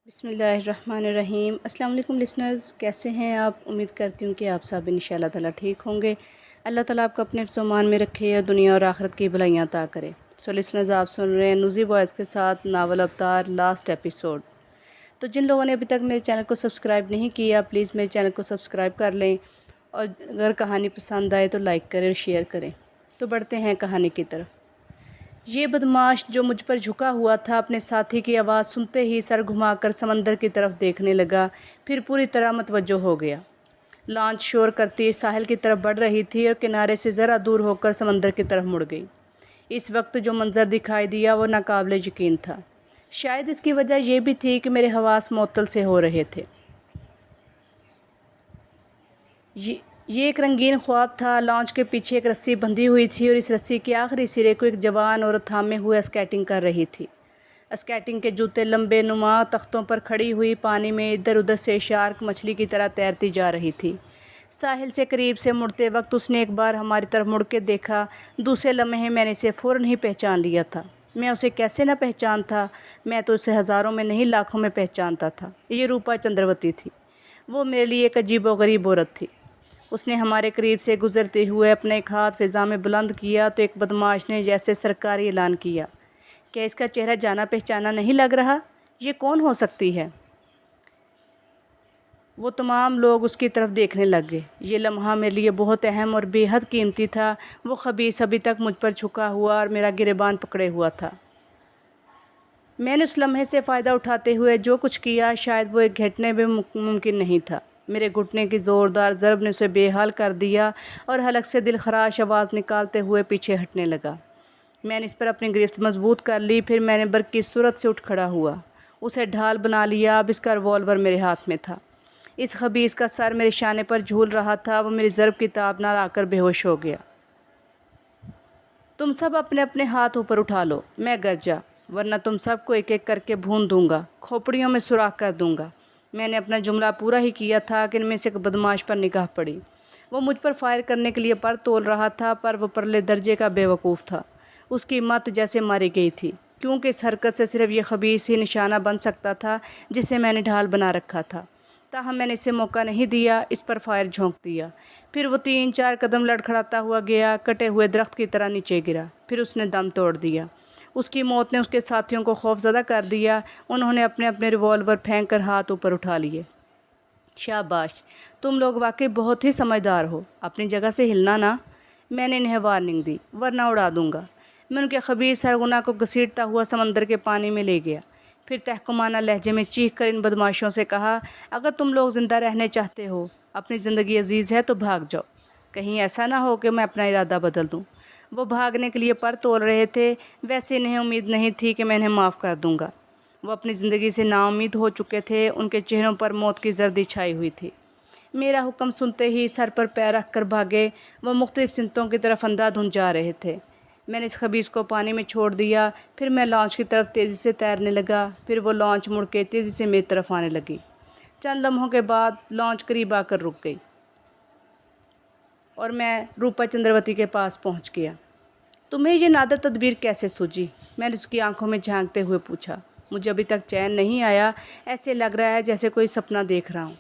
بسم اللہ الرحمن الرحیم۔ السلام علیکم لسنرز، کیسے ہیں آپ؟ امید کرتی ہوں کہ آپ سب انشاءاللہ تعالیٰ ٹھیک ہوں گے۔ اللہ تعالیٰ آپ کو اپنے حفظ و امان میں رکھے اور دنیا اور آخرت کی بھلائیاں عطا کرے۔ لسنرز، آپ سن رہے ہیں نوزی وائس کے ساتھ ناول اوتار لاسٹ ایپیسوڈ۔ تو جن لوگوں نے ابھی تک میرے چینل کو سبسکرائب نہیں کیا، پلیز میرے چینل کو سبسکرائب کر لیں، اور اگر کہانی پسند آئے تو لائک کریں اور شیئر کریں۔ تو بڑھتے ہیں کہانی کی طرف۔ یہ بدماش جو مجھ پر جھکا ہوا تھا اپنے ساتھی کی آواز سنتے ہی سر گھما کر سمندر کی طرف دیکھنے لگا، پھر پوری طرح متوجہ ہو گیا۔ لانچ شور کرتی ساحل کی طرف بڑھ رہی تھی اور کنارے سے ذرا دور ہو کر سمندر کی طرف مڑ گئی۔ اس وقت جو منظر دکھائی دیا وہ ناقابل یقین تھا۔ شاید اس کی وجہ یہ بھی تھی کہ میرے حواس معطل سے ہو رہے تھے۔ یہ ایک رنگین خواب تھا۔ لانچ کے پیچھے ایک رسی بندھی ہوئی تھی اور اس رسی کے آخری سرے کو ایک جوان عورت تھامے ہوئے اسکیٹنگ کر رہی تھی۔ اسکیٹنگ کے جوتے لمبے نما تختوں پر کھڑی ہوئی پانی میں ادھر ادھر سے شارک مچھلی کی طرح تیرتی جا رہی تھی۔ ساحل سے قریب سے مڑتے وقت اس نے ایک بار ہماری طرف مڑ کے دیکھا۔ دوسرے لمحے میں نے اسے فوراً ہی پہچان لیا تھا۔ میں اسے کیسے نہ پہچان تھا؟ میں تو اسے ہزاروں میں نہیں لاکھوں میں پہچانتا تھا۔ یہ روپا چندروتی تھی۔ وہ میرے لیے ایک عجیب و غریب عورت تھی۔ اس نے ہمارے قریب سے گزرتے ہوئے اپنا ایک ہاتھ فضا میں بلند کیا تو ایک بدماش نے جیسے سرکاری اعلان کیا، کیا اس کا چہرہ جانا پہچانا نہیں لگ رہا؟ یہ کون ہو سکتی ہے؟ وہ تمام لوگ اس کی طرف دیکھنے لگ گئے۔ یہ لمحہ میرے لیے بہت اہم اور بے حد قیمتی تھا۔ وہ خبیث ابھی تک مجھ پر جھکا ہوا اور میرا گریبان پکڑے ہوا تھا۔ میں نے اس لمحے سے فائدہ اٹھاتے ہوئے جو کچھ کیا شاید وہ ایک گھٹنے میں ممکن نہیں تھا۔ میرے گھٹنے کی زوردار ضرب نے اسے بے حال کر دیا اور حلق سے دل خراش آواز نکالتے ہوئے پیچھے ہٹنے لگا۔ میں نے اس پر اپنی گرفت مضبوط کر لی، پھر میں نے برق کی صورت سے اٹھ کھڑا ہوا، اسے ڈھال بنا لیا۔ اب اس کا ریوالور میرے ہاتھ میں تھا۔ اس خبیث کا سر میرے شانے پر جھول رہا تھا۔ وہ میری ضرب کی تاب نہ لا کر بے ہوش ہو گیا۔ تم سب اپنے اپنے ہاتھ اوپر اٹھا لو، میں گرجا، ورنہ تم سب کو ایک ایک کر کے بھون دوں گا، کھوپڑیوں میں سوراخ کر دوں گا۔ میں نے اپنا جملہ پورا ہی کیا تھا کہ ان میں سے ایک بدماش پر نگاہ پڑی۔ وہ مجھ پر فائر کرنے کے لیے پر تول رہا تھا، پر وہ پرلے درجے کا بے وقوف تھا۔ اس کی مت جیسے ماری گئی تھی، کیونکہ اس حرکت سے صرف یہ خبیث ہی نشانہ بن سکتا تھا جسے میں نے ڈھال بنا رکھا تھا۔ تاہم میں نے اسے موقع نہیں دیا، اس پر فائر جھونک دیا۔ پھر وہ 3-4 قدم لڑکھڑاتا ہوا گیا، کٹے ہوئے درخت کی طرح نیچے گرا، پھر اس نے دم توڑ دیا۔ اس کی موت نے اس کے ساتھیوں کو خوف زدہ کر دیا۔ انہوں نے اپنے اپنے ریوالور پھینک کر ہاتھ اوپر اٹھا لیے۔ شاباش، تم لوگ واقعی بہت ہی سمجھدار ہو، اپنی جگہ سے ہلنا نا۔ میں نے انہیں وارننگ دی، ورنہ اڑا دوں گا۔ میں ان کے خبیث سرغنہ کو گھسیٹتا ہوا سمندر کے پانی میں لے گیا، پھر تحکمانہ لہجے میں چیخ کر ان بدماشوں سے کہا، اگر تم لوگ زندہ رہنے چاہتے ہو، اپنی زندگی عزیز ہے تو بھاگ جاؤ، کہیں ایسا نہ ہو کہ میں اپنا ارادہ بدل دوں۔ وہ بھاگنے کے لیے پر تول رہے تھے، ویسے انہیں امید نہیں تھی کہ میں انہیں معاف کر دوں گا۔ وہ اپنی زندگی سے نا امید ہو چکے تھے، ان کے چہروں پر موت کی زردی چھائی ہوئی تھی۔ میرا حکم سنتے ہی سر پر پیر رکھ کر بھاگے۔ وہ مختلف سمتوں کی طرف اندھا دھند جا رہے تھے۔ میں نے اس خبیث کو پانی میں چھوڑ دیا، پھر میں لانچ کی طرف تیزی سے تیرنے لگا، پھر وہ لانچ مڑ کے تیزی سے میری طرف آنے لگی۔ چند لمحوں کے بعد لانچ قریب آ کر رک گئی اور میں روپا چندروتی کے پاس پہنچ گیا۔ تمہیں یہ نادر تدبیر کیسے سوجی؟ میں نے اس کی آنکھوں میں جھانکتے ہوئے پوچھا۔ مجھے ابھی تک چین نہیں آیا، ایسے لگ رہا ہے جیسے کوئی سپنا دیکھ رہا ہوں۔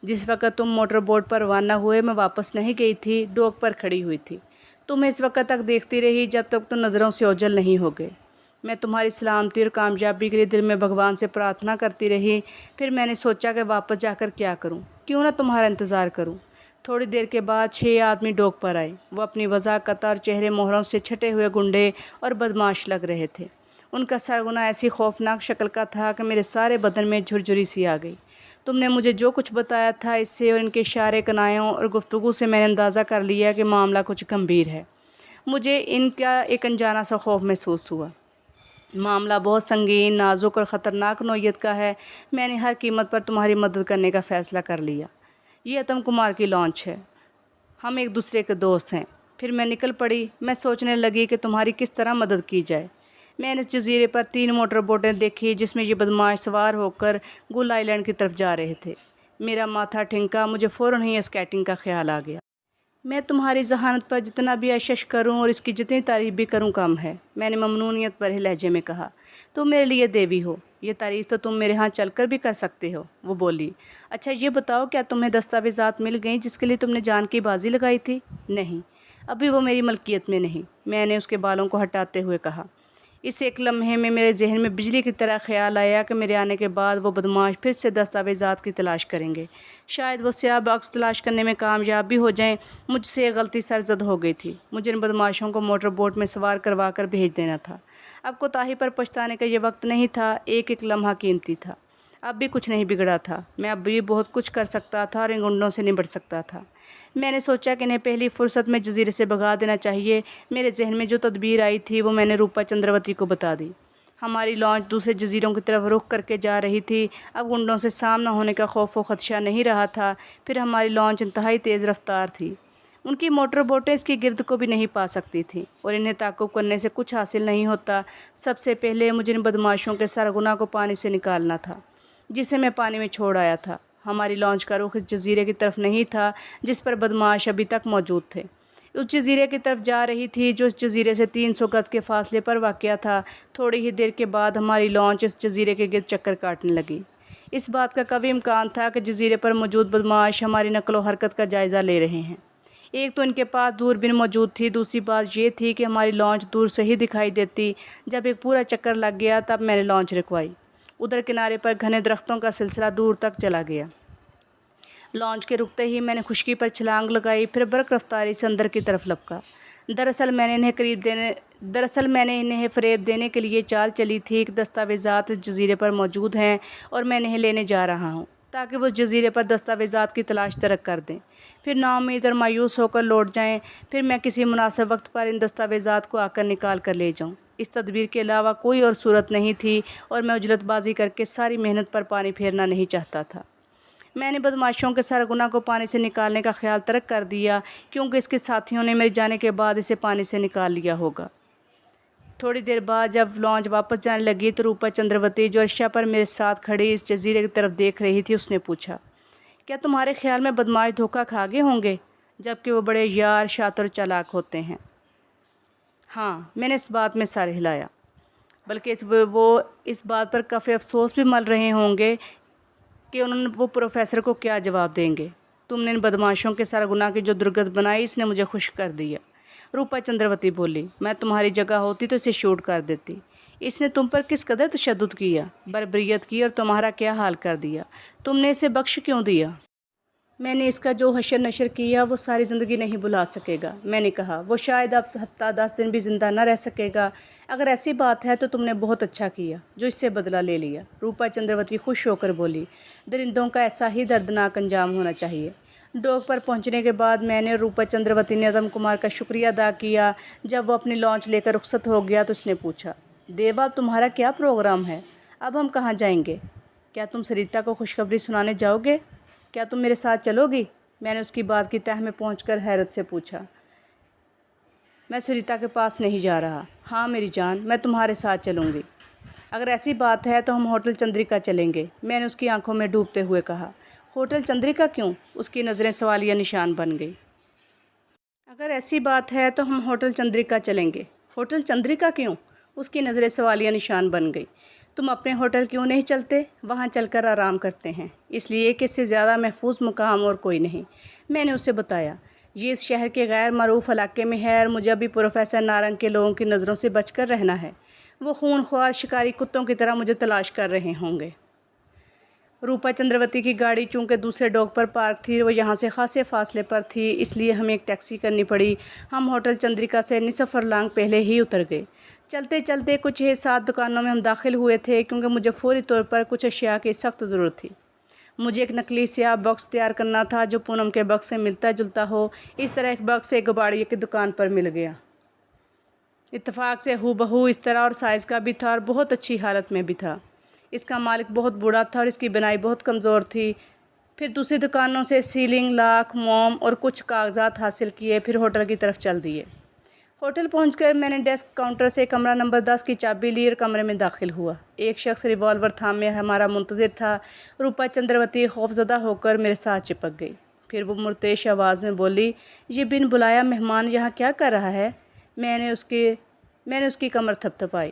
جس وقت تم موٹر بوٹ پر روانہ ہوئے میں واپس نہیں گئی تھی، ڈوک پر کھڑی ہوئی تھی۔ تمہیں اس وقت تک دیکھتی رہی جب تک تم نظروں سے اوجھل نہیں ہو گئے۔ میں تمہاری سلامتی اور کامیابی کے لیے دل میں بھگوان سے پرارتھنا کرتی رہی۔ پھر میں نے سوچا کہ واپس جا کر کیا کروں، کیوں نہ تمہارا انتظار کروں۔ تھوڑی دیر کے بعد 6 آدمی ڈوک پر آئے۔ وہ اپنی وضاحت اور چہرے مہروں سے چھٹے ہوئے گنڈے اور بدماش لگ رہے تھے۔ ان کا سرغنہ ایسی خوفناک شکل کا تھا کہ میرے سارے بدن میں جھرجھری سی آ گئی۔ تم نے مجھے جو کچھ بتایا تھا، اس سے اور ان کے اشارے کنایوں اور گفتگو سے میں نے اندازہ کر لیا کہ معاملہ کچھ گمبھیر ہے۔ مجھے ان کا ایک انجانا سا خوف محسوس ہوا۔ معاملہ بہت سنگین، نازک اور خطرناک نوعیت کا ہے۔ میں نے ہر قیمت پر تمہاری مدد کرنے کا فیصلہ کر لیا۔ یہ اتم کمار کی لانچ ہے، ہم ایک دوسرے کے دوست ہیں۔ پھر میں نکل پڑی۔ میں سوچنے لگی کہ تمہاری کس طرح مدد کی جائے۔ میں نے اس جزیرے پر 3 موٹر بوٹیں دیکھی جس میں یہ بدماش سوار ہو کر گل آئی لینڈ کی طرف جا رہے تھے۔ میرا ماتھا ٹھنکا، مجھے فوراً ہی اسکیٹنگ کا خیال آ گیا۔ میں تمہاری ذہانت پر جتنا بھی اشش کروں اور اس کی جتنی تعریف بھی کروں کم ہے، میں نے ممنونیت بھرے لہجے میں کہا۔ تم میرے لیے دیوی ہو، یہ تعریف تو تم میرے ہاں چل کر بھی کر سکتے ہو، وہ بولی۔ اچھا یہ بتاؤ، کیا تمہیں دستاویزات مل گئیں جس کے لیے تم نے جان کی بازی لگائی تھی؟ نہیں، ابھی وہ میری ملکیت میں نہیں، میں نے اس کے بالوں کو ہٹاتے ہوئے کہا۔ اس ایک لمحے میں میرے ذہن میں بجلی کی طرح خیال آیا کہ میرے آنے کے بعد وہ بدماش پھر سے دستاویزات کی تلاش کریں گے، شاید وہ سیاہ باکس تلاش کرنے میں کامیاب بھی ہو جائیں۔ مجھ سے ایک غلطی سرزد ہو گئی تھی، مجھے ان بدماشوں کو موٹر بوٹ میں سوار کروا کر بھیج دینا تھا۔ اب کوتاہی پر پچھتانے کا یہ وقت نہیں تھا، ایک ایک لمحہ قیمتی تھا۔ اب بھی کچھ نہیں بگڑا تھا، میں اب بھی بہت کچھ کر سکتا تھا اور ان گنڈوں سے نمٹ سکتا تھا۔ میں نے سوچا کہ انہیں پہلی فرصت میں جزیرے سے بھگا دینا چاہیے۔ میرے ذہن میں جو تدبیر آئی تھی وہ میں نے روپا چندراوتی کو بتا دی۔ ہماری لانچ دوسرے جزیروں کی طرف رخ کر کے جا رہی تھی، اب گنڈوں سے سامنا ہونے کا خوف و خدشہ نہیں رہا تھا۔ پھر ہماری لانچ انتہائی تیز رفتار تھی، ان کی موٹر بوٹیں اس کی گرد کو بھی نہیں پا سکتی تھیں، اور انہیں تعقب کرنے سے کچھ حاصل نہیں ہوتا۔ سب سے پہلے مجھے ان بدماشوں کے سرغنہ کو پانی سے نکالنا تھا جسے میں پانی میں چھوڑ آیا تھا۔ ہماری لانچ کا رخ اس جزیرے کی طرف نہیں تھا جس پر بدماش ابھی تک موجود تھے، اس جزیرے کی طرف جا رہی تھی جو اس جزیرے سے 300 گز کے فاصلے پر واقع تھا۔ تھوڑی ہی دیر کے بعد ہماری لانچ اس جزیرے کے گرد چکر کاٹنے لگی۔ اس بات کا قوی امکان تھا کہ جزیرے پر موجود بدماش ہماری نقل و حرکت کا جائزہ لے رہے ہیں۔ ایک تو ان کے پاس دوربین موجود تھی، دوسری بات یہ تھی کہ ہماری لانچ دور سے ہی دکھائی دیتی۔ جب ایک پورا چکر لگ گیا تب میں نے لانچ رکوائی۔ ادھر کنارے پر گھنے درختوں کا سلسلہ دور تک چلا گیا۔ لانچ کے رکتے ہی میں نے خشکی پر چھلانگ لگائی، پھر برق رفتاری سے اندر کی طرف لپکا۔ دراصل میں نے انہیں فریب دینے کے لیے چال چلی تھی کہ دستاویزات اس جزیرے پر موجود ہیں اور میں انہیں لینے جا رہا ہوں تاکہ وہ اس جزیرے پر دستاویزات کی تلاش ترک کر دیں، پھر نا امید اور مایوس ہو کر لوٹ جائیں، پھر میں کسی مناسب وقت پر ان دستاویزات کو آ کر نکال کر لے جاؤں۔ اس تدبیر کے علاوہ کوئی اور صورت نہیں تھی، اور میں اجلت بازی کر کے ساری محنت پر پانی پھیرنا نہیں چاہتا تھا۔ میں نے بدماشوں کے سرغنہ کو پانی سے نکالنے کا خیال ترک کر دیا کیونکہ اس کے ساتھیوں نے میرے جانے کے بعد اسے پانی سے نکال لیا ہوگا۔ تھوڑی دیر بعد جب لانچ واپس جانے لگی تو روپا چندراوتی جو عرشہ پر میرے ساتھ کھڑی اس جزیرے کی طرف دیکھ رہی تھی، اس نے پوچھا، کیا تمہارے خیال میں بدماش دھوکہ کھا گئے ہوں گے جبکہ وہ بڑے یار شاطر اور چالاک ہوتے ہیں؟ ہاں، میں نے اس بات میں سر ہلایا، بلکہ وہ اس بات پر کافی افسوس بھی مل رہے ہوں گے کہ وہ پروفیسر کو کیا جواب دیں گے۔ تم نے ان بدماشوں کے سرغنہ کی جو درگت بنائی اس نے مجھے خوش کر دیا، روپا چندراوتی بولی۔ میں تمہاری جگہ ہوتی تو اسے شوٹ کر دیتی۔ اس نے تم پر کس قدر تشدد کیا، بربریت کی، اور تمہارا کیا حال کر دیا۔ تم نے اسے بخش کیوں دیا؟ میں نے اس کا جو حشر نشر کیا وہ ساری زندگی نہیں بھلا سکے گا، میں نے کہا۔ وہ شاید اب ہفتہ 10 دن بھی زندہ نہ رہ سکے گا۔ اگر ایسی بات ہے تو تم نے بہت اچھا کیا جو اس سے بدلہ لے لیا، روپا چندراوتی خوش ہو کر بولی۔ درندوں کا ایسا ہی دردناک انجام ہونا چاہیے۔ ڈوک پر پہنچنے کے بعد میں نے روپا چندراوتی نے ادم کمار کا شکریہ ادا کیا۔ جب وہ اپنی لانچ لے کر رخصت ہو گیا تو اس نے پوچھا، دیوا تمہارا کیا پروگرام ہے؟ اب ہم کہاں جائیں گے؟ کیا تم سریتا کو خوشخبری سنانے جاؤ گے؟ کیا تم میرے ساتھ چلو گی؟ میں نے اس کی بات کی تہ میں پہنچ کر حیرت سے پوچھا۔ میں سریتا کے پاس نہیں جا رہا۔ ہاں میری جان، میں تمہارے ساتھ چلوں گی۔ اگر ایسی بات ہے تو ہم ہوٹل چندریکا چلیں گے، میں نے اس کی آنکھوں میں ڈوبتے ہوئے کہا۔ ہوٹل چندریکا کیوں؟ اس کی نظریں سوالیہ نشان بن گئی۔ اگر ایسی بات ہے تو ہم ہوٹل چندریکا چلیں گے۔ ہوٹل چندریکا کیوں؟ اس کی نظریں سوالیہ نشان بن گئی۔ تم اپنے ہوٹل کیوں نہیں چلتے؟ وہاں چل کر آرام کرتے ہیں، اس لیے کہ اس سے زیادہ محفوظ مقام اور کوئی نہیں۔ میں نے اسے بتایا، یہ اس شہر کے غیر معروف علاقے میں ہے اور مجھے ابھی پروفیسر نارنگ کے لوگوں کی نظروں سے بچ کر رہنا ہے۔ وہ خونخوار شکاری کتوں کی طرح مجھے تلاش کر رہے ہوں گے۔ روپا چندراوتی کی گاڑی چونکہ دوسرے ڈوک پر پارک تھی، وہ یہاں سے خاصے فاصلے پر تھی، اس لیے ہمیں ایک ٹیکسی کرنی پڑی۔ ہم ہوٹل چندریکا سے نصف فرلانگ پہلے ہی اتر گئے۔ چلتے چلتے کچھ 6-7 دکانوں میں ہم داخل ہوئے تھے کیونکہ مجھے فوری طور پر کچھ اشیاء کی سخت ضرورت تھی۔ مجھے ایک نقلی سیاہ باکس تیار کرنا تھا جو پونم کے باکس سے ملتا جلتا ہو۔ اس طرح ایک باکس ایک کباڑیے کی دکان پر مل گیا۔ اتفاق سے ہو بہو اس طرح اور سائز کا بھی تھا اور بہت اچھی حالت میں بھی تھا۔ اس کا مالک بہت بوڑھا تھا اور اس کی بنائی بہت کمزور تھی۔ پھر دوسری دکانوں سے سیلنگ، لاکھ، موم اور کچھ کاغذات حاصل کیے، پھر ہوٹل کی طرف چل دیے۔ ہوٹل پہنچ کر میں نے ڈیسک کاؤنٹر سے کمرہ نمبر 10 کی چابی لی اور کمرے میں داخل ہوا۔ ایک شخص ریوالور تھامے ہمارا منتظر تھا۔ روپا چندراوتی خوفزدہ ہو کر میرے ساتھ چپک گئی، پھر وہ مرتعش آواز میں بولی، یہ بن بلایا مہمان یہاں کیا کر رہا ہے؟ میں نے اس کی کمر تھپتھپائی۔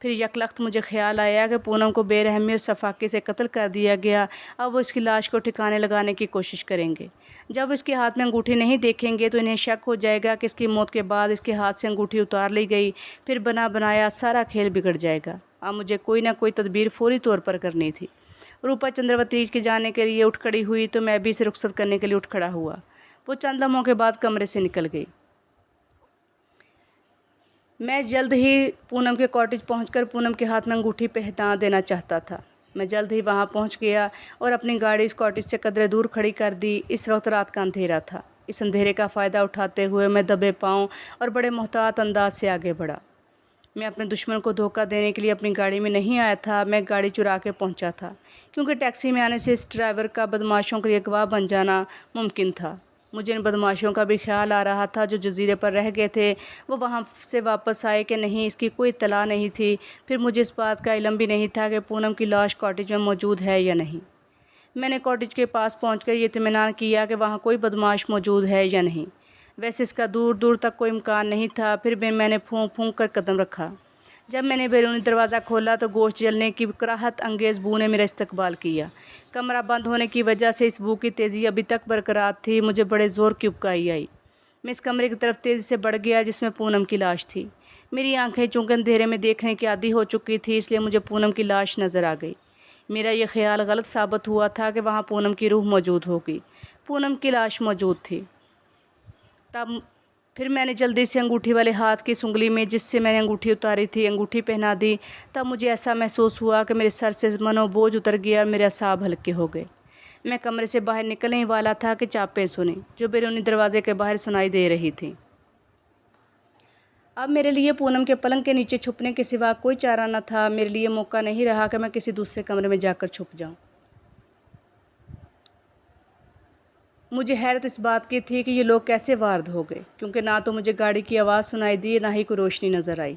پھر یکلخت مجھے خیال آیا کہ پونم کو بے رحمی اور سفاکی سے قتل کر دیا گیا، اب وہ اس کی لاش کو ٹھکانے لگانے کی کوشش کریں گے۔ جب وہ اس کے ہاتھ میں انگوٹھی نہیں دیکھیں گے تو انہیں شک ہو جائے گا کہ اس کی موت کے بعد اس کے ہاتھ سے انگوٹھی اتار لی گئی، پھر بنا بنایا سارا کھیل بگڑ جائے گا۔ اب مجھے کوئی نہ کوئی تدبیر فوری طور پر کرنی تھی۔ روپا چندراوتی کے جانے کے لیے اٹھ کھڑی ہوئی تو میں بھی اسے رخصت کرنے کے لیے اٹھ کھڑا ہوا۔ وہ چند لمحوں کے بعد کمرے سے نکل گئی۔ میں جلد ہی پونم کے کاٹیج پہنچ کر پونم کے ہاتھ میں انگوٹھی پہنا دینا چاہتا تھا۔ میں جلد ہی وہاں پہنچ گیا اور اپنی گاڑی اس کاٹیج سے قدرے دور کھڑی کر دی۔ اس وقت رات کا اندھیرا تھا۔ اس اندھیرے کا فائدہ اٹھاتے ہوئے میں دبے پاؤں اور بڑے محتاط انداز سے آگے بڑھا۔ میں اپنے دشمن کو دھوکہ دینے کے لیے اپنی گاڑی میں نہیں آیا تھا، میں گاڑی چرا کے پہنچا تھا، کیونکہ ٹیکسی میں آنے سے اس ڈرائیور کا بدمعاشوں کے لیے گواہ بن جانا ممکن تھا۔ مجھے ان بدمعاشوں کا بھی خیال آ رہا تھا جو جزیرے پر رہ گئے تھے، وہ وہاں سے واپس آئے کہ نہیں اس کی کوئی اطلاع نہیں تھی۔ پھر مجھے اس بات کا علم بھی نہیں تھا کہ پونم کی لاش کاٹیج میں موجود ہے یا نہیں۔ میں نے کاٹیج کے پاس پہنچ کر یہ اطمینان کیا کہ وہاں کوئی بدمعاش موجود ہے یا نہیں۔ ویسے اس کا دور دور تک کوئی امکان نہیں تھا، پھر بھی میں نے پھونک پھونک کر قدم رکھا۔ جب میں نے بیرونی دروازہ کھولا تو گوشت جلنے کی کراہت انگیز بو نے میرا استقبال کیا۔ کمرہ بند ہونے کی وجہ سے اس بو کی تیزی ابھی تک برقرار تھی۔ مجھے بڑے زور کی اکائی آئی۔ میں اس کمرے کی طرف تیزی سے بڑھ گیا جس میں پونم کی لاش تھی۔ میری آنکھیں چونکہ اندھیرے میں دیکھنے کی عادی ہو چکی تھی، اس لیے مجھے پونم کی لاش نظر آ گئی۔ میرا یہ خیال غلط ثابت ہوا تھا کہ وہاں پونم کی روح موجود ہوگی۔ پونم کی لاش موجود تھی۔ پھر میں نے جلدی سے انگوٹھی والے ہاتھ کی سنگلی میں جس سے میں نے انگوٹھی اتاری تھی انگوٹھی پہنا دی۔ تب مجھے ایسا محسوس ہوا کہ میرے سر سے منو بوجھ اتر گیا اور میرے اعصاب ہلکے ہو گئے۔ میں کمرے سے باہر نکلنے ہی والا تھا کہ چاپیں سنیں جو بیرونی دروازے کے باہر سنائی دے رہی تھیں۔ اب میرے لیے پونم کے پلنگ کے نیچے چھپنے کے سوا کوئی چارہ نہ تھا۔ میرے لیے موقع نہیں رہا کہ میں کسی دوسرے کمرے میں جا کر چھپ جاؤں۔ مجھے حیرت اس بات کی تھی کہ یہ لوگ کیسے وارد ہو گئے، کیونکہ نہ تو مجھے گاڑی کی آواز سنائی دی نہ ہی کوئی روشنی نظر آئی۔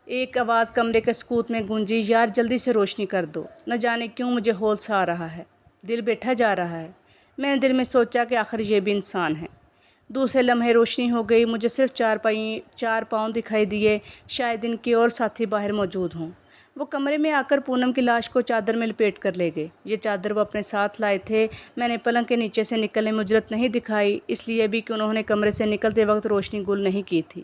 ایک آواز کمرے کے سکوت میں گونجی، یار جلدی سے روشنی کر دو۔ نہ جانے کیوں مجھے ہول سا آ رہا ہے، دل بیٹھا جا رہا ہے۔ میں نے دل میں سوچا کہ آخر یہ بھی انسان ہے۔ دوسرے لمحے روشنی ہو گئی، مجھے صرف چار پاؤں دکھائی دیے، شاید ان کے اور ساتھی باہر موجود ہوں۔ وہ کمرے میں آ کر پونم کی لاش کو چادر میں لپیٹ کر لے گئے۔ یہ چادر وہ اپنے ساتھ لائے تھے۔ میں نے پلنگ کے نیچے سے نکلنے میں جرأت نہیں دکھائی، اس لیے بھی کہ انہوں نے کمرے سے نکلتے وقت روشنی گل نہیں کی تھی۔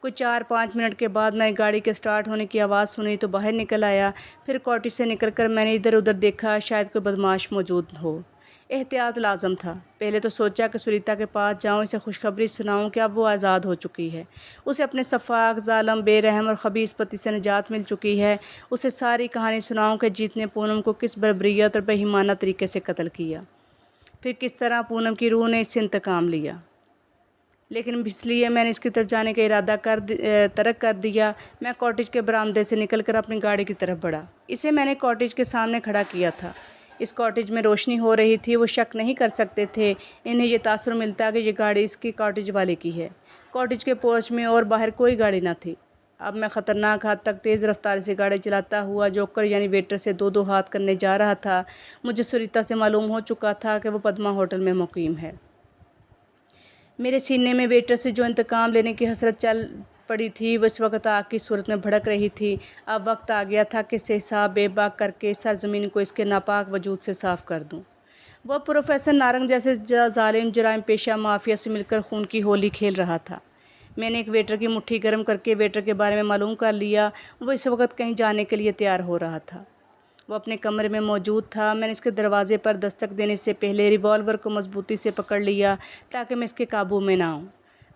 کوئی 4-5 منٹ کے بعد میں نے گاڑی کے سٹارٹ ہونے کی آواز سنی تو باہر نکل آیا۔ پھر کاٹیج سے نکل کر میں نے ادھر ادھر دیکھا، شاید کوئی بدمعاش موجود ہو۔ احتیاط لازم تھا۔ پہلے تو سوچا کہ سریتا کے پاس جاؤں، اسے خوشخبری سناؤں کہ اب وہ آزاد ہو چکی ہے، اسے اپنے سفاک، ظالم، بے رحم اور خبیث پتی سے نجات مل چکی ہے۔ اسے ساری کہانی سناؤں کہ جیت نے پونم کو کس بربریت اور بےایمانہ طریقے سے قتل کیا، پھر کس طرح پونم کی روح نے اس سے انتقام لیا۔ لیکن اس لیے میں نے اس کی طرف جانے کا ارادہ ترک کر دیا۔ میں کاٹیج کے برآمدے سے نکل کر اپنی گاڑی کی طرف بڑھا۔ اسے میں نے کاٹیج کے سامنے کھڑا کیا تھا۔ اس کاٹیج میں روشنی ہو رہی تھی، وہ شک نہیں کر سکتے تھے۔ انہیں یہ تاثر ملتا کہ یہ گاڑی اس کی کاٹیج والے کی ہے۔ کاٹیج کے پورچ میں اور باہر کوئی گاڑی نہ تھی۔ اب میں خطرناک حد تک تیز رفتار سے گاڑی چلاتا ہوا جوکر یعنی ویٹر سے 2 ہاتھ کرنے جا رہا تھا۔ مجھے سریتا سے معلوم ہو چکا تھا کہ وہ پدما ہوٹل میں مقیم ہے۔ میرے سینے میں ویٹر سے جو انتقام لینے کی حسرت چل پڑی تھی وہ اس وقت آگ کی صورت میں بھڑک رہی تھی۔ اب وقت آ گیا تھا کہ اسے حساب بے باک کر کے سرزمین کو اس کے ناپاک وجود سے صاف کر دوں۔ وہ پروفیسر نارنگ جیسے ظالم جرائم پیشہ مافیا سے مل کر خون کی ہولی کھیل رہا تھا۔ میں نے ایک ویٹر کی مٹھی گرم کر کے ویٹر کے بارے میں معلوم کر لیا۔ وہ اس وقت کہیں جانے کے لیے تیار ہو رہا تھا۔ وہ اپنے کمرے میں موجود تھا۔ میں نے اس کے دروازے پر دستک دینے سے پہلے ریوالور کو مضبوطی سے پکڑ لیا تاکہ میں اس کے قابو میں نہ آؤں۔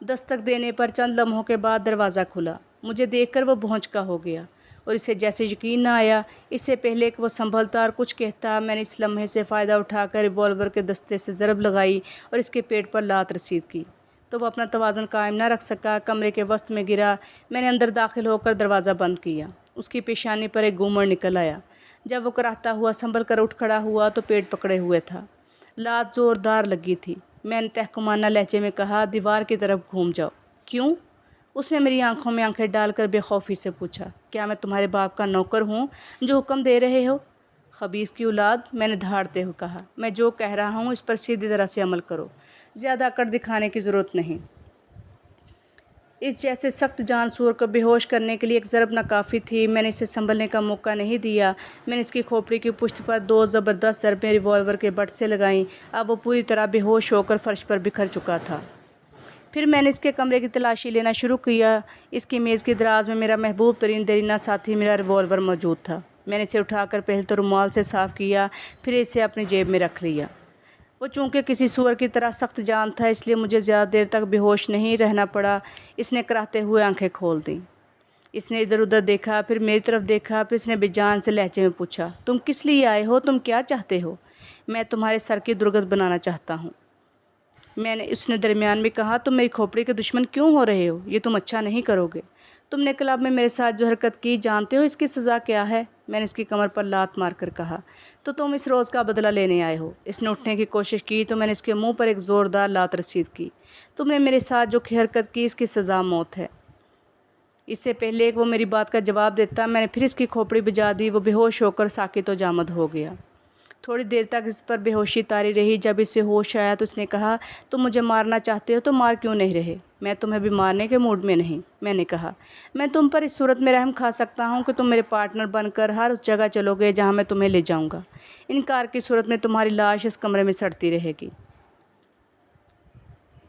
دستک دینے پر چند لمحوں کے بعد دروازہ کھلا۔ مجھے دیکھ کر وہ بھونچ کا ہو گیا اور اسے جیسے یقین نہ آیا۔ اس سے پہلے کہ وہ سنبھلتا اور کچھ کہتا، میں نے اس لمحے سے فائدہ اٹھا کر ریوالور کے دستے سے ضرب لگائی اور اس کے پیٹ پر لات رسید کی تو وہ اپنا توازن قائم نہ رکھ سکا، کمرے کے وسط میں گرا۔ میں نے اندر داخل ہو کر دروازہ بند کیا۔ اس کی پیشانی پر ایک گھومر نکل آیا۔ جب وہ کراہتا ہوا سنبھل کر اٹھ کھڑا ہوا تو پیٹ پکڑے ہوئے تھا۔ لات زوردار لگی تھی۔ میں نے تحکمانہ لہجے میں کہا، دیوار کی طرف گھوم جاؤ۔ کیوں؟ اس نے میری آنکھوں میں آنکھیں ڈال کر بے خوفی سے پوچھا۔ کیا میں تمہارے باپ کا نوکر ہوں جو حکم دے رہے ہو؟ خبیث کی اولاد، میں نے دھاڑتے ہوئے کہا، میں جو کہہ رہا ہوں اس پر سیدھی طرح سے عمل کرو، زیادہ اکڑ دکھانے کی ضرورت نہیں۔ اس جیسے سخت جانسور کو بیہوش کرنے کے لیے ایک ضرب ناکافی تھی۔ میں نے اسے سنبھلنے کا موقع نہیں دیا۔ میں نے اس کی کھوپڑی کی پشت پر 2 زبردست ضربیں ریوالور کے بٹ سے لگائیں۔ اب وہ پوری طرح بے ہوش ہو کر فرش پر بکھر چکا تھا۔ پھر میں نے اس کے کمرے کی تلاشی لینا شروع کیا۔ اس کی میز کی دراز میں میرا محبوب ترین دیرینہ ساتھی میرا ریوالور موجود تھا۔ میں نے اسے اٹھا کر پہلے تو رومال سے صاف کیا، پھر اسے اپنی جیب میں رکھ لیا۔ وہ چونکہ کسی سور کی طرح سخت جان تھا، اس لیے مجھے زیادہ دیر تک بے ہوش نہیں رہنا پڑا۔ اس نے کراہتے ہوئے آنکھیں کھول دیں۔ اس نے ادھر ادھر دیکھا، پھر میری طرف دیکھا، پھر اس نے بے جان سے لہجے میں پوچھا، تم کس لیے آئے ہو؟ تم کیا چاہتے ہو؟ میں تمہارے سر کی درگت بنانا چاہتا ہوں۔ اس نے درمیان میں کہا، تم میری کھوپڑی کے دشمن کیوں ہو رہے ہو؟ یہ تم اچھا نہیں کرو گے۔ تم نے کلب میں میرے ساتھ جو حرکت کی، جانتے ہو اس کی سزا کیا ہے؟ میں نے اس کی کمر پر لات مار کر کہا، تو تم اس روز کا بدلہ لینے آئے ہو۔ اس نے اٹھنے کی کوشش کی تو میں نے اس کے منہ پر ایک زوردار لات رسید کی۔ تم نے میرے ساتھ جو حرکت کی، اس کی سزا موت ہے۔ اس سے پہلے کہ وہ میری بات کا جواب دیتا، میں نے پھر اس کی کھوپڑی بجا دی۔ وہ بے ہوش ہو کر ساکت و جامد ہو گیا۔ تھوڑی دیر تک اس پر بے ہوشی طاری رہی۔ جب اس سے ہوش آیا تو اس نے کہا، تم مجھے مارنا چاہتے ہو تو مار کیوں نہیں رہے؟ میں تمہیں بھی مارنے کے موڈ میں نہیں۔ میں نے کہا، میں تم پر اس صورت میں رحم کھا سکتا ہوں کہ تم میرے پارٹنر بن کر ہر اس جگہ چلو گے جہاں میں تمہیں لے جاؤں گا۔ انکار کی صورت میں تمہاری لاش اس کمرے میں سڑتی رہے گی۔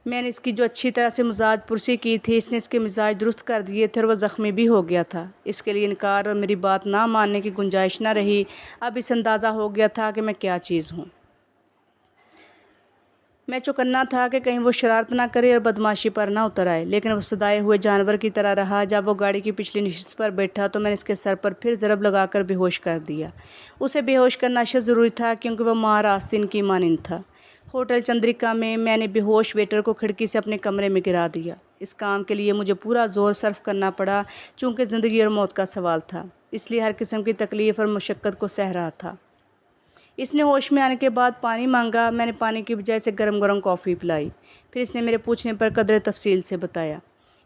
میں نے اس کی جو اچھی طرح سے مزاج پرسی کی تھی، اس نے اس کے مزاج درست کر دیے تھے اور وہ زخمی بھی ہو گیا تھا۔ اس کے لیے انکار اور میری بات نہ ماننے کی گنجائش نہ رہی۔ اب اس اندازہ ہو گیا تھا کہ میں کیا چیز ہوں۔ میں چوکنا تھا کہ کہیں وہ شرارت نہ کرے اور بدماشی پر نہ اتر آئے، لیکن وہ صدائے ہوئے جانور کی طرح رہا۔ جب وہ گاڑی کی پچھلی نشست پر بیٹھا تو میں نے اس کے سر پر پھر ضرب لگا کر بے ہوش کر دیا۔ اسے بے ہوش کرنا اشد ضروری تھا کیونکہ وہ مار آستین کی مانند تھا۔ ہوٹل چندریکا میں نے بے ہوش ویٹر کو کھڑکی سے اپنے کمرے میں گرا دیا۔ اس کام کے لیے مجھے پورا زور صرف کرنا پڑا، چونکہ زندگی اور موت کا سوال تھا، اس لیے ہر قسم کی تکلیف اور مشقت کو سہ رہا تھا۔ اس نے ہوش میں آنے کے بعد پانی مانگا۔ میں نے پانی کی بجائے اسے گرم گرم کافی پلائی۔ پھر اس نے میرے پوچھنے پر قدر تفصیل سے بتایا۔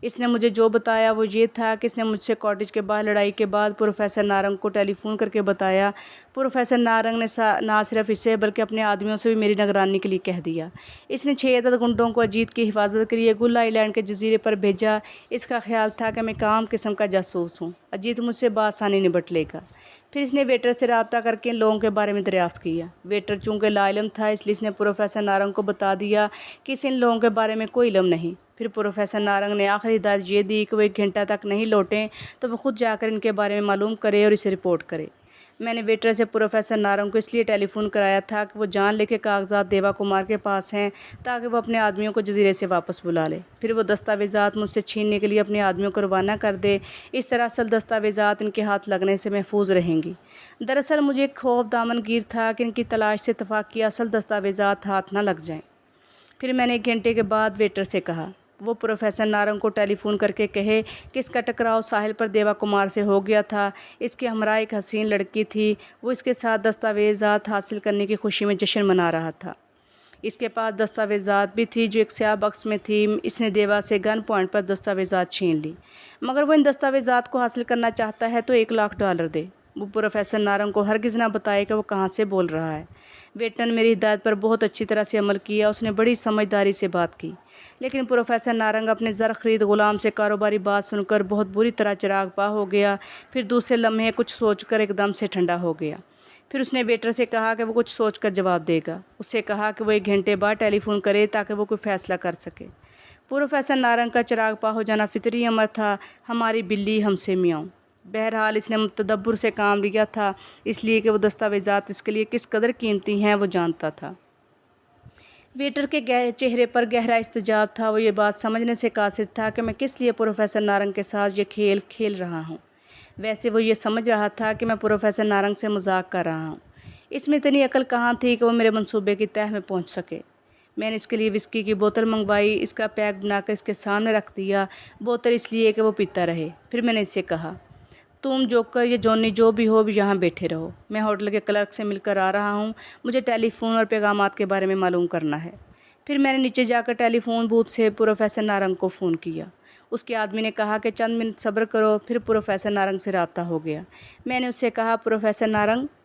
اس نے مجھے جو بتایا وہ یہ تھا کہ اس نے مجھ سے کاٹیج کے باہر لڑائی کے بعد پروفیسر نارنگ کو ٹیلی فون کر کے بتایا۔ پروفیسر نارنگ نے نہ صرف اسے بلکہ اپنے آدمیوں سے بھی میری نگرانی کے لیے کہہ دیا۔ اس نے 6 عدد گنڈوں کو اجیت کی حفاظت کے لیے گل آئی لینڈ کے جزیرے پر بھیجا۔ اس کا خیال تھا کہ میں ایک عام قسم کا جاسوس ہوں، اجیت مجھ سے بآسانی نبٹ لے گا۔ پھر اس نے ویٹر سے رابطہ کر کے ان لوگوں کے بارے میں دریافت کیا۔ ویٹر چونکہ لا علم تھا، اس لیے اس نے پروفیسر نارنگ کو بتا دیا کہ اسے ان لوگوں کے بارے میں کوئی علم نہیں۔ پھر پروفیسر نارنگ نے آخری ہدایت یہ دی کہ وہ 1 گھنٹہ تک نہیں لوٹیں تو وہ خود جا کر ان کے بارے میں معلوم کرے اور اسے رپورٹ کرے۔ میں نے ویٹر سے پروفیسر نارنگ کو اس لیے ٹیلی فون کرایا تھا کہ وہ جان لے کے کاغذات دیوا کمار کے پاس ہیں تاکہ وہ اپنے آدمیوں کو جزیرے سے واپس بلا لے، پھر وہ دستاویزات مجھ سے چھیننے کے لیے اپنے آدمیوں کو روانہ کر دے۔ اس طرح اصل دستاویزات ان کے ہاتھ لگنے سے محفوظ رہیں گی۔ دراصل مجھے ایک خوف دامن گیر تھا کہ ان کی تلاش سے اتفاق کیا اصل دستاویزات ہاتھ نہ لگ جائیں۔ پھر میں نے 1 گھنٹے کے بعد ویٹر سے کہا وہ پروفیسر نارنگ کو ٹیلی فون کر کے کہے کہ اس کا ٹکراؤ ساحل پر دیوا کمار سے ہو گیا تھا۔ اس کے ہمراہ ایک حسین لڑکی تھی، وہ اس کے ساتھ دستاویزات حاصل کرنے کی خوشی میں جشن منا رہا تھا۔ اس کے پاس دستاویزات بھی تھی جو ایک سیاہ باکس میں تھی۔ اس نے دیوا سے گن پوائنٹ پر دستاویزات چھین لی، مگر وہ ان دستاویزات کو حاصل کرنا چاہتا ہے تو $1,00,000 دے۔ وہ پروفیسر نارنگ کو ہرگز نہ بتائے کہ وہ کہاں سے بول رہا ہے۔ ویٹر نے میری ہدایت پر بہت اچھی طرح سے عمل کیا۔ اس نے بڑی سمجھداری سے بات کی، لیکن پروفیسر نارنگ اپنے زر خرید غلام سے کاروباری بات سن کر بہت بری طرح چراغ پا ہو گیا۔ پھر دوسرے لمحے کچھ سوچ کر ایک دم سے ٹھنڈا ہو گیا۔ پھر اس نے ویٹر سے کہا کہ وہ کچھ سوچ کر جواب دے گا۔ اس سے کہا کہ وہ 1 گھنٹے بعد ٹیلی فون کرے تاکہ وہ کوئی فیصلہ کر سکے۔ پروفیسر نارنگ کا چراغ پا ہو جانا فطری امر تھا، ہماری بلی ہم سے میاؤں۔ بہرحال اس نے تدبر سے کام لیا تھا، اس لیے کہ وہ دستاویزات اس کے لیے کس قدر قیمتی ہیں وہ جانتا تھا۔ ویٹر کے چہرے پر گہرا استجاب تھا۔ وہ یہ بات سمجھنے سے قاصر تھا کہ میں کس لیے پروفیسر نارنگ کے ساتھ یہ کھیل کھیل رہا ہوں۔ ویسے وہ یہ سمجھ رہا تھا کہ میں پروفیسر نارنگ سے مذاق کر رہا ہوں۔ اس میں اتنی عقل کہاں تھی کہ وہ میرے منصوبے کی تہہ میں پہنچ سکے۔ میں نے اس کے لیے وسکی کی بوتل منگوائی، اس کا پیک بنا کر اس کے سامنے رکھ دیا، بوتل اس لیے کہ وہ پیتا رہے۔ پھر میں نے اس سے کہا، تم جوکر یا جونی جو بھی ہو یہاں بیٹھے رہو، میں ہوٹل کے کلرک سے مل کر آ رہا ہوں، مجھے ٹیلی فون اور پیغامات کے بارے میں معلوم کرنا ہے۔ پھر میں نے نیچے جا کر ٹیلی فون بوتھ سے پروفیسر نارنگ کو فون کیا۔ اس کے آدمی نے کہا کہ چند منٹ صبر کرو۔ پھر پروفیسر نارنگ سے رابطہ ہو گیا۔ میں نے اس سے کہا، پروفیسر نارنگ،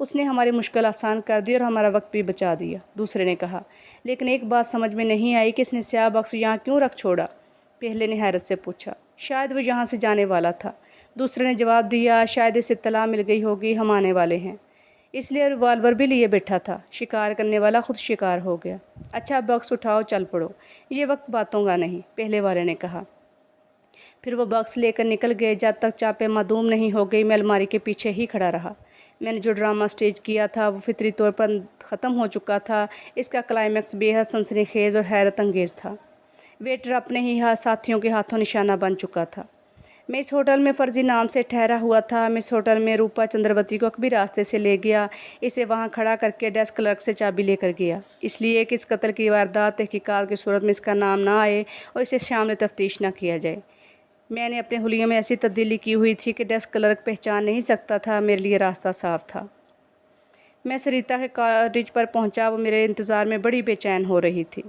اس نے ہماری مشکل آسان کر دی اور ہمارا وقت بھی بچا دیا۔ دوسرے نے کہا، لیکن ایک بات سمجھ میں نہیں آئی کہ اس نے سیاہ بکس یہاں کیوں رکھ چھوڑا؟ پہلے نے حیرت سے پوچھا۔ شاید وہ یہاں سے جانے والا تھا۔ دوسرے نے جواب دیا، شاید اسے اطلاع مل گئی ہوگی ہم آنے والے ہیں، اس لیے ریوالور بھی لیے بیٹھا تھا۔ شکار کرنے والا خود شکار ہو گیا۔ اچھا باکس اٹھاؤ، چل پڑو، یہ وقت باتوں کا نہیں، پہلے والے نے کہا۔ پھر وہ باکس لے کر نکل گئے۔ جب تک چاپیں معدوم نہیں ہو گئی میں الماری کے پیچھے ہی کھڑا رہا۔ میں نے جو ڈرامہ سٹیج کیا تھا وہ فطری طور پر ختم ہو چکا تھا۔ اس کا کلائمیکس بے حد سنسنی خیز اور حیرت انگیز تھا۔ ویٹر اپنے ہی ساتھیوں کے ہاتھوں نشانہ بن چکا تھا۔ میں اس ہوٹل میں فرضی نام سے ٹھہرا ہوا تھا۔ میں اس ہوٹل میں روپا چندروتی کو کبھی راستے سے لے گیا، اسے وہاں کھڑا کر کے ڈیسک کلرک سے چابی لے کر گیا، اس لیے کہ اس قتل کی واردات تحقیقات کی صورت میں اس کا نام نہ آئے اور اسے شامل تفتیش نہ کیا جائے۔ میں نے اپنے حلیے میں ایسی تبدیلی کی ہوئی تھی کہ ڈیسک کلرک پہچان نہیں سکتا تھا۔ میرے لیے راستہ صاف تھا۔ میں سریتا کے کاٹیج پر پہنچا۔ وہ میرے انتظار میں بڑی بے چین ہو رہی تھی۔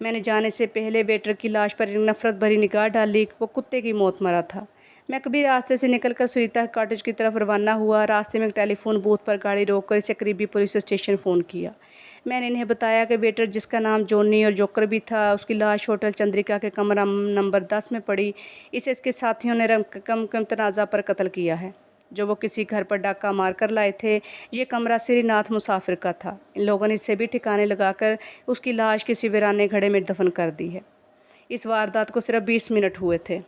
میں نے جانے سے پہلے ویٹر کی لاش پر ایک نفرت بھری نگاہ ڈالی۔ وہ کتے کی موت مرا تھا۔ میں کبھی راستے سے نکل کر سریتا کے کاٹیج کی طرف روانہ ہوا۔ راستے میں ایک ٹیلی فون بوتھ پر گاڑی روک کر اسے قریبی پولیس اسٹیشن فون کیا۔ میں نے انہیں بتایا کہ ویٹر جس کا نام جونی اور جوکر بھی تھا، اس کی لاش ہوٹل چندریکا کے کمرہ نمبر 10 میں پڑی۔ اسے اس کے ساتھیوں نے کم تنازع پر قتل کیا ہے، جو وہ کسی گھر پر ڈاکہ مار کر لائے تھے۔ یہ کمرہ سری ناتھ مسافر کا تھا۔ ان لوگوں نے اسے بھی ٹھکانے لگا کر اس کی لاش کسی ویرانے گھڑے میں دفن کر دی ہے۔ اس واردات کو صرف 20 منٹ ہوئے تھے۔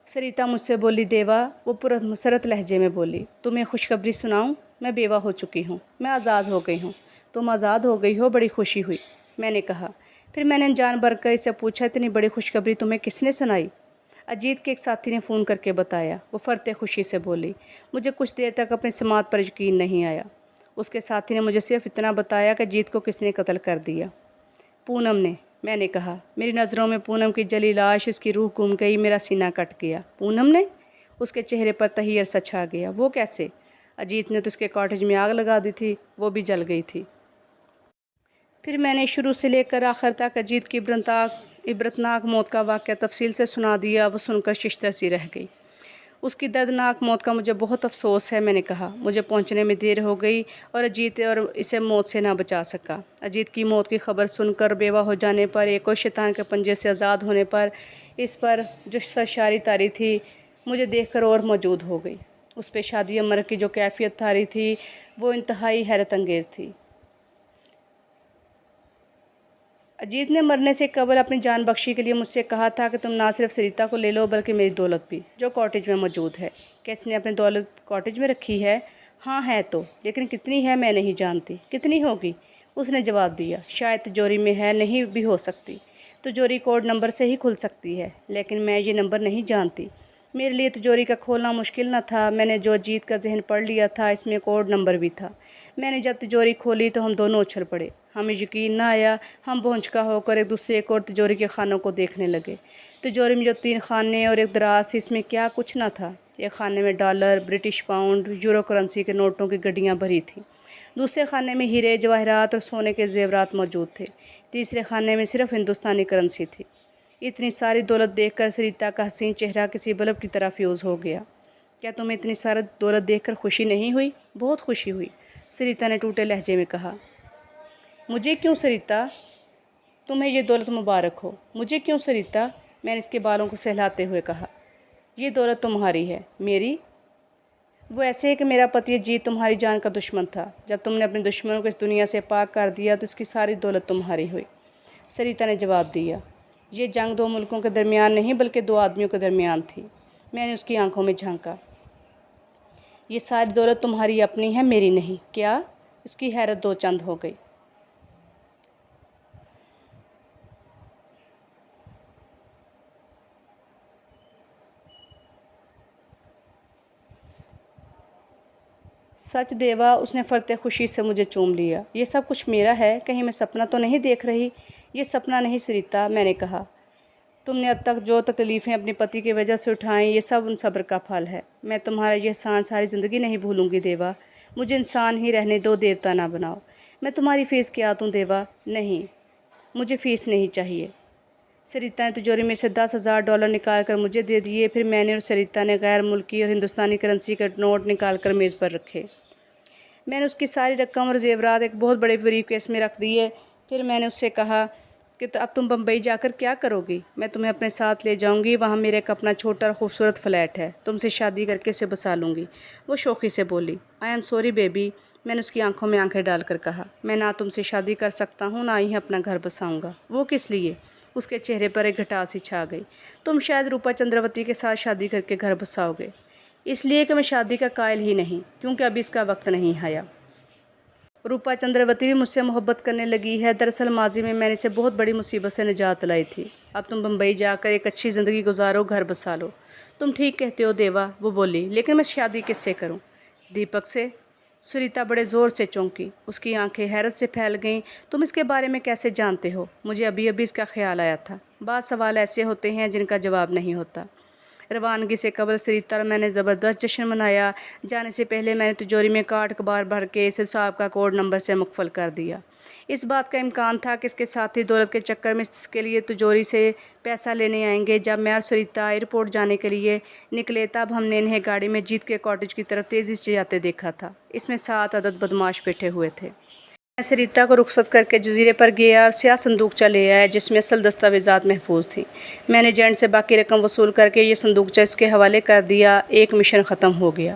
سریتا مجھ سے بولی، دیوا، وہ پرمسرت لہجے میں بولی، تمہیں خوشخبری سناؤں؟ میں بیوہ ہو چکی ہوں، میں آزاد ہو گئی ہوں۔ تم آزاد ہو گئی ہو، بڑی خوشی ہوئی، میں نے کہا۔ پھر میں نے جان بھر کر اسے پوچھا، اتنی بڑی خوشخبری تمہیں کس نے سنائی؟ اجیت کے ایک ساتھی نے فون کر کے بتایا، وہ فرتے خوشی سے بولی۔ مجھے کچھ دیر تک اپنی سماعت پر یقین نہیں آیا۔ اس کے ساتھی نے مجھے صرف اتنا بتایا کہ اجیت کو کس نے قتل کر دیا۔ پونم نے، میں نے کہا۔ میری نظروں میں پونم کی جلی لاش، اس کی روح گم گئی، میرا سینہ کٹ گیا۔ پونم نے؟ اس کے چہرے پر تحیر سا چھا گیا۔ وہ کیسے؟ اجیت نے تو اس کے کاٹیج میں آگ لگا دی تھی، وہ بھی جل گئی تھی۔ پھر میں نے شروع سے لے کر آخر تک اجیت کی عبرتناک موت کا واقعہ تفصیل سے سنا دیا۔ وہ سن کر ششدر سی رہ گئی۔ اس کی دردناک موت کا مجھے بہت افسوس ہے، میں نے کہا۔ مجھے پہنچنے میں دیر ہو گئی اور اجیت اور اسے موت سے نہ بچا سکا۔ اجیت کی موت کی خبر سن کر، بیوہ ہو جانے پر، ایک اور شیطان کے پنجے سے آزاد ہونے پر، اس پر جو سرشاری طاری تھی، مجھے دیکھ کر اور موجود ہو گئی۔ اس پہ شادی مرگ کی جو کیفیت طاری تھی وہ انتہائی حیرت انگیز تھی۔ اجیت نے مرنے سے قبل اپنی جان بخشی کے لیے مجھ سے کہا تھا کہ تم نہ صرف سریتا کو لے لو بلکہ میری دولت بھی، جو کاٹیج میں موجود ہے۔ کہ اس نے اپنی دولت کاٹیج میں رکھی ہے؟ ہاں ہے تو، لیکن کتنی ہے میں نہیں جانتی۔ کتنی ہوگی؟ اس نے جواب دیا، شاید تجوری میں ہے، نہیں بھی ہو سکتی۔ تجوری کوڈ نمبر سے ہی کھل سکتی ہے، لیکن میں یہ نمبر نہیں جانتی۔ میرے لیے تجوری کا کھولنا مشکل نہ تھا۔ میں نے جو اجیت کا ذہن پڑھ لیا تھا، اس میں کوڈ نمبر بھی تھا۔ میں نے جب تجوری کھولی تو ہم دونوں اچھل پڑے۔ ہمیں یقین نہ آیا۔ ہم بھونچکا ہو کر ایک دوسرے کو اور تجوری کے خانوں کو دیکھنے لگے۔ تجوری میں جو 3 خانے اور ایک دراز تھی، اس میں کیا کچھ نہ تھا۔ ایک خانے میں dollar, British pound, euro currency کے نوٹوں کی گڈیاں بھری تھیں۔ دوسرے خانے میں ہیرے، جواہرات اور سونے کے زیورات موجود تھے۔ تیسرے خانے میں صرف ہندوستانی کرنسی تھی۔ اتنی ساری دولت دیکھ کر سریتا کا حسین چہرہ کسی بلب کی طرح فیوز ہو گیا۔ کیا تمہیں اتنی ساری دولت دیکھ کر خوشی نہیں ہوئی؟ بہت خوشی ہوئی، سریتا نے ٹوٹے لہجے میں کہا۔ مجھے کیوں سریتا؟ تمہیں یہ دولت مبارک ہو۔ مجھے کیوں سریتا؟ میں نے اس کے بالوں کو سہلاتے ہوئے کہا۔ یہ دولت تمہاری ہے۔ میری؟ وہ ایسے ہے کہ میرا پتی اجیت تمہاری جان کا دشمن تھا۔ جب تم نے اپنے دشمنوں کو اس دنیا سے پاک کر دیا تو اس کی ساری دولت تمہاری ہوئی، سریتا نے جواب دیا۔ یہ جنگ 2 ملکوں کے درمیان نہیں بلکہ 2 آدمیوں کے درمیان تھی۔ میں نے اس کی آنکھوں میں جھانکا۔ یہ ساری دولت تمہاری اپنی ہے، میری نہیں۔ کیا؟ اس کی حیرت 2 چند ہو گئی۔ سچ دیوا، اس نے فرتے خوشی سے مجھے چوم لیا۔ یہ سب کچھ میرا ہے، کہیں میں سپنا تو نہیں دیکھ رہی؟ یہ سپنا نہیں سریتا، میں نے کہا۔ تم نے اب تک جو تکلیفیں اپنے پتی کی وجہ سے اٹھائیں، یہ سب ان صبر کا پھل ہے۔ میں تمہارا یہ احسان ساری زندگی نہیں بھولوں گی دیوا۔ مجھے انسان ہی رہنے دو، دیوتا نہ بناؤ۔ میں تمہاری فیس کیا دوں دیوا؟ نہیں، مجھے فیس نہیں چاہیے۔ سریتا نے تجوری میں سے $10,000 نکال کر مجھے دے دیے۔ پھر میں نے اور سریتا نے غیر ملکی اور ہندوستانی کرنسی کے نوٹ نکال کر میز پر رکھے۔ میں نے اس کی ساری رقم اور زیورات ایک بہت بڑے بریف کیس میں رکھ دیے۔ پھر میں نے اس سے کہا کہ اب تم بمبئی جا کر کیا کرو گی؟ میں تمہیں اپنے ساتھ لے جاؤں گی، وہاں میرا ایک اپنا چھوٹا اور خوبصورت فلیٹ ہے، تم سے شادی کر کے اسے بسا لوں گی۔ وہ شوخی سے بولی، آئی ایم سوری بیبی۔ میں نے اس کی آنکھوں میں آنکھیں ڈال کر کہا، میں نہ تم سے شادی کر سکتا ہوں، نہ ہی اپنا گھر بساؤں گا۔ وہ کس لیے؟ اس کے چہرے پر ایک گھٹا سی چھا گئی۔ تم شاید روپا چندراوتی کے ساتھ شادی کر کے گھر بساؤ گے۔ اس لیے کہ میں شادی کا قائل ہی نہیں، کیونکہ ابھی اس کا وقت نہیں آیا۔ روپا چندراوتی بھی مجھ سے محبت کرنے لگی ہے۔ دراصل ماضی میں نے اسے بہت بڑی مصیبت سے نجات دلائی تھی۔ اب تم بمبئی جا کر ایک اچھی زندگی گزارو، گھر بسا لو۔ تم ٹھیک کہتے ہو دیوا، وہ بولی، لیکن میں شادی کس سے کروں؟ دیپک سے؟ سریتا بڑے زور سے چونکی، اس کی آنکھیں حیرت سے پھیل گئیں۔ تم اس کے بارے میں کیسے جانتے ہو؟ مجھے ابھی اس کا خیال آیا تھا۔ بعض سوال ایسے ہوتے ہیں جن کا جواب نہیں ہوتا۔ روانگی سے قبل سریتا اور میں نے زبردست جشن منایا۔ جانے سے پہلے میں نے تجوری میں کارڈ کبار بھر کے اسے صاحب کا کوڈ نمبر سے مقفل کر دیا۔ اس بات کا امکان تھا کہ اس کے ساتھی دولت کے چکر میں اس کے لیے تجوری سے پیسہ لینے آئیں گے۔ جب میں اور سریتا ایئرپورٹ جانے کے لیے نکلے تب ہم نے انہیں گاڑی میں جیت کے کاٹیج کی طرف تیزی سے جاتے دیکھا تھا۔ اس میں 7 عدد بدماش بیٹھے ہوئے تھے۔ میں سریتا کو رخصت کر کے جزیرے پر گیا اور سیاہ صندوقچہ لے آیا جس میں اصل دستاویزات محفوظ تھیں۔ میں نے ایجنٹ سے باقی رقم وصول کر کے یہ صندوقچہ اس کے حوالے کر دیا۔ ایک مشن ختم ہو گیا۔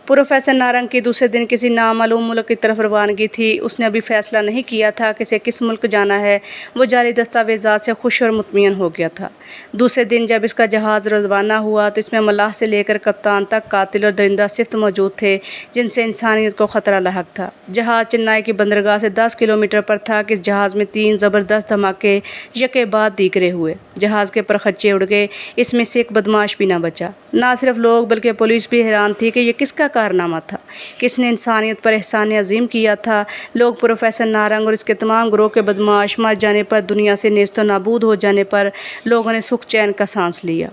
پروفیسر نارنگ کی دوسرے دن کسی نامعلوم ملک کی طرف روانگی تھی۔ اس نے ابھی فیصلہ نہیں کیا تھا کہ اسے کس ملک جانا ہے۔ وہ جعلی دستاویزات سے خوش اور مطمئن ہو گیا تھا۔ دوسرے دن جب اس کا جہاز روانہ ہوا تو اس میں ملاح سے لے کر کپتان تک قاتل اور درندہ صفت موجود تھے جن سے انسانیت کو خطرہ لاحق تھا۔ جہاز چنائی کی بندرگاہ سے 10 کلومیٹر پر تھا کہ اس جہاز میں 3 زبردست دھماکے یکے بعد دیگرے ہوئے۔ جہاز کے پرخچے اڑ گئے۔ اس میں سے ایک بدماش بھی نہ بچا۔ نہ صرف لوگ بلکہ پولیس بھی حیران تھی کہ یہ کس کا کارنامہ تھا، کس نے انسانیت پر احسان عظیم کیا تھا۔ لوگ پروفیسر نارنگ اور اس کے تمام گروہ کے بدماش مر جانے پر، دنیا سے نیست و نابود ہو جانے پر لوگوں نے سکھ چین کا سانس لیا۔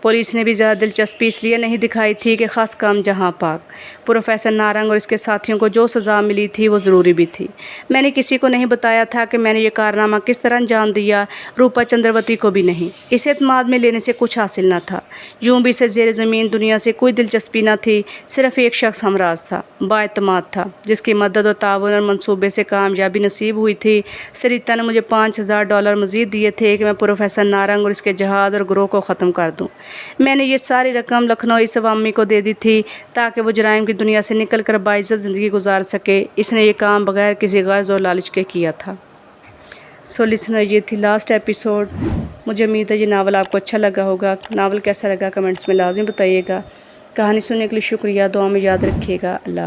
پولیس نے بھی زیادہ دلچسپی اس لیے نہیں دکھائی تھی کہ خاص کام جہاں پاک پروفیسر نارنگ اور اس کے ساتھیوں کو جو سزا ملی تھی وہ ضروری بھی تھی۔ میں نے کسی کو نہیں بتایا تھا کہ میں نے یہ کارنامہ کس طرح انجام دیا، روپا چندراوتی کو بھی نہیں۔ اسے اعتماد میں لینے سے کچھ حاصل نہ تھا۔ یوں بھی اسے زیر زمین دنیا سے کوئی دلچسپی نہ تھی۔ صرف ایک شخص ہمراز تھا، بااعتماد تھا، جس کی مدد و تعاون اور منصوبے سے کامیابی نصیب ہوئی تھی۔ سریتا نے مجھے $5000 مزید دیے تھے کہ میں پروفیسر نارنگ اور اس کے جہاز اور گروہ کو ختم کر دوں۔ میں نے یہ ساری رقم لکھنؤ عوامی کو دے دی تھی تاکہ وہ جرائم کی دنیا سے نکل کر باعزت زندگی گزار سکے۔ اس نے یہ کام بغیر کسی غرض اور لالچ کے کیا تھا۔ لسنر، یہ تھی لاسٹ ایپیسوڈ۔ مجھے امید ہے یہ ناول آپ کو اچھا لگا ہوگا۔ ناول کیسا لگا کمنٹس میں لازمی بتائیے گا۔ کہانی سننے کے لیے شکریہ، دعا میں یاد رکھیے گا۔ اللہ حافظ۔